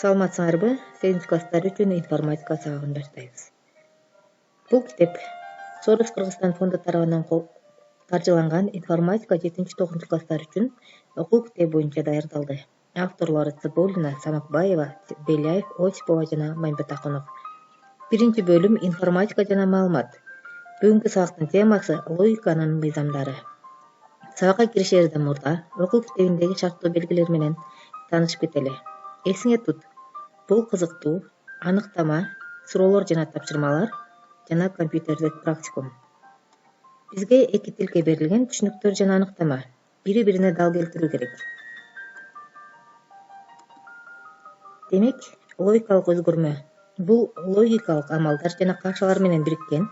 Саламатсыңарбы? 8 класстар үчүн информатика сабагын баштайбыз. Бул китеп Сорос Кыргызстан фонду тарабынан каржыланган информатика 7-9 класстар үчүн окуу китеби боюнча даярдалды. Авторлору Цыбулина, Самакбаева, Беляев, Осипова жана Мамбетакунов. Биринчи бөлүм информатика жана маалымат. Бүгүнкү сабактын темасы логиканын мыйзамдары. Сабакка киришерден мурда окуу китебиндеги шарттуу белгилер менен таанышып кетели. Эсиңе тут, бул кызыктуу, аныктама, суроолор жана тапшырмалар жана компьютердик практикум. Бизге эки тилге берилген түшүнүктөр жана аныктама. Бири-бирине дал келтирүү керек. Демек, логикалык өзгөрмө. Бул логикалык амалдар жана каршылар менен бириккен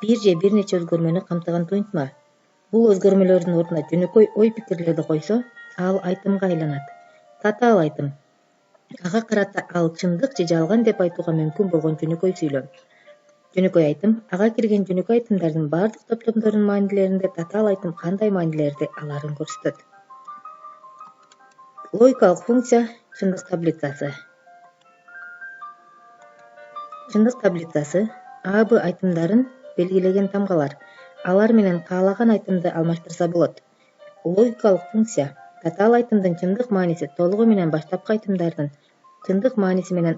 бир же бир нече өзгөрмөнү камтыган туюнтма. Бул өзгөрмөлөрдүн ордуна жөнөкөй ой-пикирлерди койсо, ал айтымга айланат. Татаал айтым. Ага карата ал чындык же жалган деп айтууга мүмкүн болгон жөнөкөй сүйлөм. Жөнөкөй айтым ага кирген жөнөкөй айтымдардын бардык топтомдорунун маанилеринде татаал айтым кандай маанилерди аларын көрсөтөт. Логикалык функция чындык таблицасы. Чындык таблицасы А, Б айтымдарын белгилеген тамгалар. Алар менен каалаган айтымды алмаштырса болот. Логикалык функция татаал айтымдын чындык мааниси толугу менен баштапкы айтымдардын чындык мааниси менен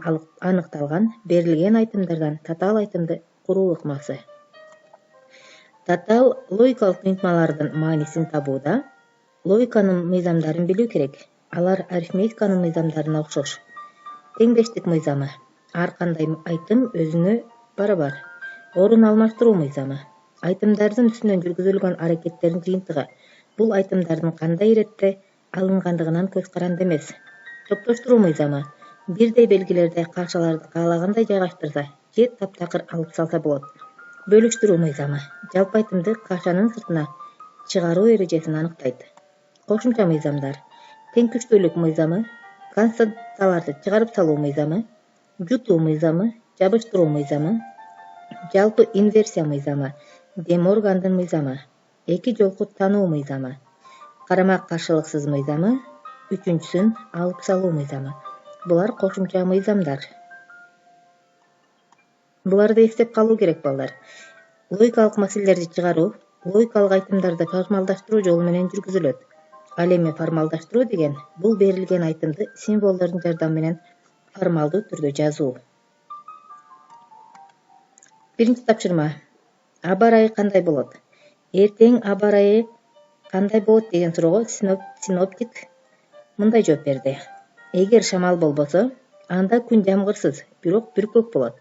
аныкталган берилген айтымдардан татаал айтымды куруу ыкмасы. Татаал логикалык туюнтмалардын маанисин табууда логиканын мыйзамдарын билүү керек. Алар арифметиканын мыйзамдарына окшош. Теңдештик мыйзамы. Ар кандай айтым өзүнө барабар. Орун алмаштыруу мыйзамы. Айтымдардын үстүнөн жүргүзүлгөн аракеттердин жыйынтыгы. Бул айтымдардын кандай иретте алынгандыгынан көз каранды эмес. Топтоштуруу мыйзамы. Бирдей белгилерди кашаларды каалагандай жайгаштырса же таптакыр алып салса болот. Бөлүштүрүү мыйзамы. Жалпы айтымды кашанын сыртына чыгаруу эрежесин аныктайт. Кошумча мыйзамдар. Тең күчтүүлүк мыйзамы, константаларды чыгарып салуу мыйзамы, жутуу мыйзамы, жабыштыруу мыйзамы, жалпы инверсия мыйзамы, Де Моргандын мыйзамы, эки жолку тануу мыйзамы, карама каршылыксыз мыйзамы, үчүнчүсүн алып салуу мыйзамы. Булар кошумча мыйзамдар. Буларды эстеп калуу керек балдар. Логикалык маселелерди чыгаруу логикалык айтымдарды формалдаштыруу жолу менен жүргүзүлөт. Ал эми формалдаштыруу деген бул берилген айтымды символдордун жардамы менен формалдуу түрдө жазуу. Биринчи тапшырма. Аба ырайы кандай болот? Эртең аба ырайы кандай болот деген суроого синоптик мындай жооп берди. Эгер шамал болбосо, анда күн жамгырсыз, бирок бүркөк болот.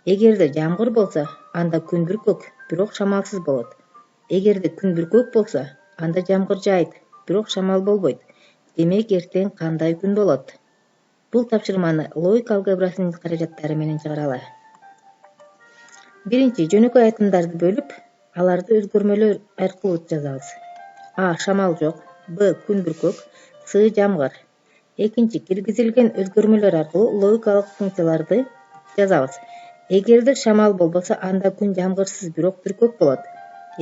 Эгерде жамгыр болсо, анда күн бүркөк, бирок шамалсыз болот. Эгерде күн бүркөк болсо, анда жамгыр жаайт, бирок шамал болбойт. Демек, эртең кандай күн болот? Бул тапшырманы логика алгебрасынын каражаттары менен чыгаралы. Биринчи, жөнөкөй айтымдарды бөлүп, аларды өзгөрмөлөр аркылуу жазабыз. А. Шамал жок. Б. Күн бүркөк. С. Жамгыр. Экинчи, киргизилген өзгөрмөлөр аркылуу логикалык функцияларды жазабыз. Эгерде шамал болбосо, анда күн жамгырсыз, бирок бүркөк болот.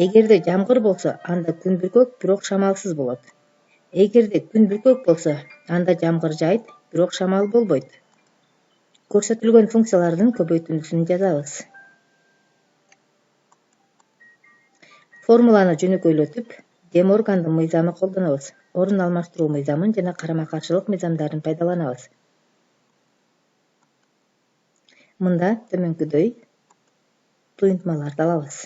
Эгерде жамгыр болсо, анда күн бүркөк, бирок шамалсыз болот. Эгерде күн бүркөк болсо, анда жамгыр жаайт, бирок шамал болбойт. Көрсөтүлгөн функциялардын көбөйтүндүсүн жазабыз. Формуланы жөнөкөйлөтүп, Де Моргандын мыйзамы колдонобуз. Орун алмаштыруу мыйзамын жана карама каршылык мыйзамдарын пайдаланабыз. Мында төмөнкүдөй туюнтмаларды алабыз.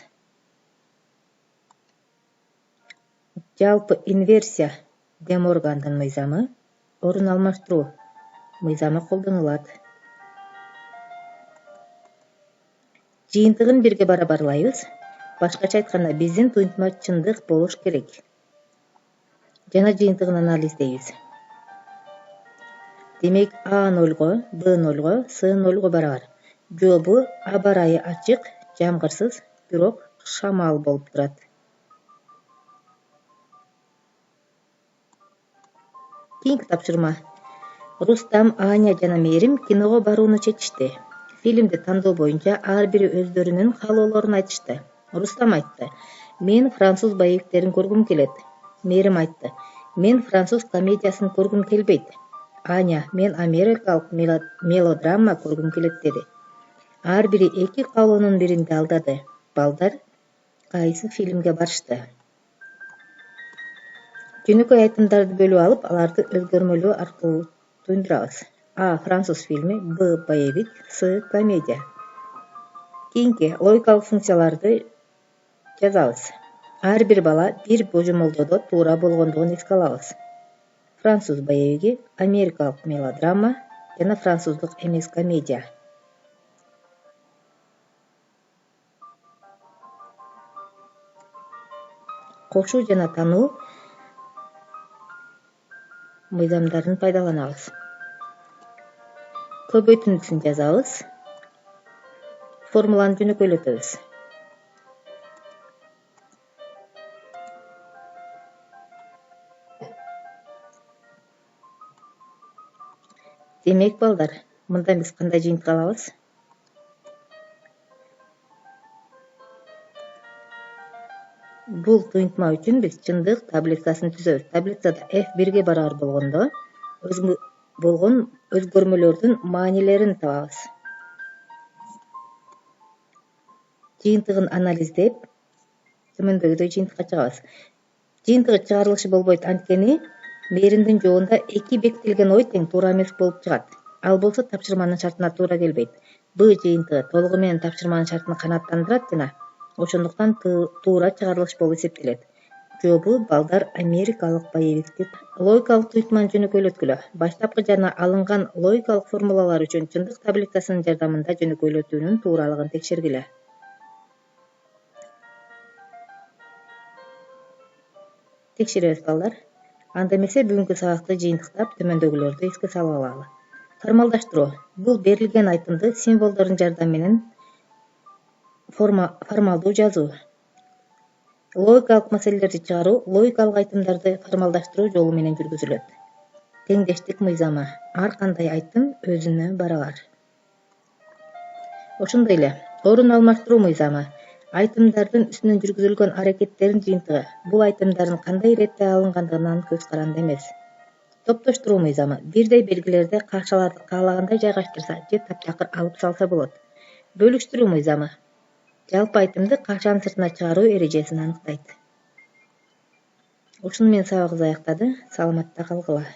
Жалпы инверсия Де Моргандын мыйзамы, орун алмаштыруу мыйзамы колдонулат. Жыйынтыгын бирге барабарлайбыз. Башкача айтканда, биздин туюнтма чындык болуш керек. Жана жыйынтыгын анализдейбиз. Демек, А 0, Б 0, С 0 барабар. Жообу аба ырайы ачык, жамгырсыз, бирок шамал болуп турат. Кийинки тапшырма. Рустам, Аня жана Мээрим киного барууну чечишти. Фильмди тандоо боюнча ар бири өздөрүнүн каалоолорун айтышты. Рустам айтты: "Мен француз боевиктерин көргүм келет." Мээрим айтты: "Мен француз комедиясын көргүм келбейт." Аня, мен америкалык мелодрама көргүм келет деди. Ар бири 2 каалоонун биринде алдады. Балдар кайсы фильмге барышты? Жөнөкөй айтымдарды бөлүп алып, аларды өзгөрмөлөө аркылуу туюндурабыз. А. Француз фильми, Б. Боевик, С. Комедия. Кийинки логикалык функцияларды жазабыз. Ар бир бала бир божомолдоодо туура болгондугун эске алабыз. Француз боевиги, америкалык мелодрама жана француздук эмес комедия. Кошуу жана тануу мыйзамдарын пайдаланабыз. Көбөйтүндүсүн жазабыз. Формуланы жөнөкөйлөтөбүз. Демек балдар, мында биз кандай жыйынтык алабыз? Бул туюнтма үчүн биз чындык таблицасын түзөбүз. Таблицада f 1ге барар болгондо болгон өзгөрмөлөрдүн маанилерин табабыз. Жыйынтыгын анализдеп, төмөндөгүдөй жыйынтыкка чыгабыз. Жыйынтыгы чыгарылышы болбойт, анткени мээримдин жообунда 2 бекитилген ой тең туура эмес болуп чыгат. Ал болсо тапшырманын шартына туура келбейт. Б жыйынтыгы толугу менен тапшырманын шартын канааттандырат жана ошондуктан туура чыгарылыш болуп эсептелет. Жообу балдар америкалык боевикти. Логикалык туюнтманы жөнөкөйлөткүлө. Баштапкы жана алынган логикалык формулалар үчүн чындык таблицасынын жардамында жөнөкөйлөтүүнүн тууралыгын текшергиле. Текшеребиз балдар. Анда эмесе бүгүнкү сабакты жыйынтыктап төмөндөгүлөрдү эске салып алалы. Формалдаштыруу. Бул берилген айтымды символдордун жардамы менен формалдуу жазуу. Логикалык маселелерди чыгаруу логикалык айтымдарды формалдаштыруу жолу менен жүргүзүлөт. Теңдештик мыйзамы. Ар кандай айтым өзүнө барабар. Ошондой эле орун алмаштыруу мыйзамы. Айтымдардын үстүнөн жүргүзүлгөн аракеттердин жыйынтыгы. Бул айтымдардын кандай иретте алынгандыгынан көз каранды эмес. Топтоштуруу мыйзамы. Бирдей белгилерди какшаларды каалагандай жайгаштырса же таптакыр алып салса болот. Бөлүштүрүү мыйзамы. Жалпы айтымды какшанын сыртына чыгаруу эрежесин аныктайт. Ушуну менен сабагыбыз аяктады. Саламатта калгыла.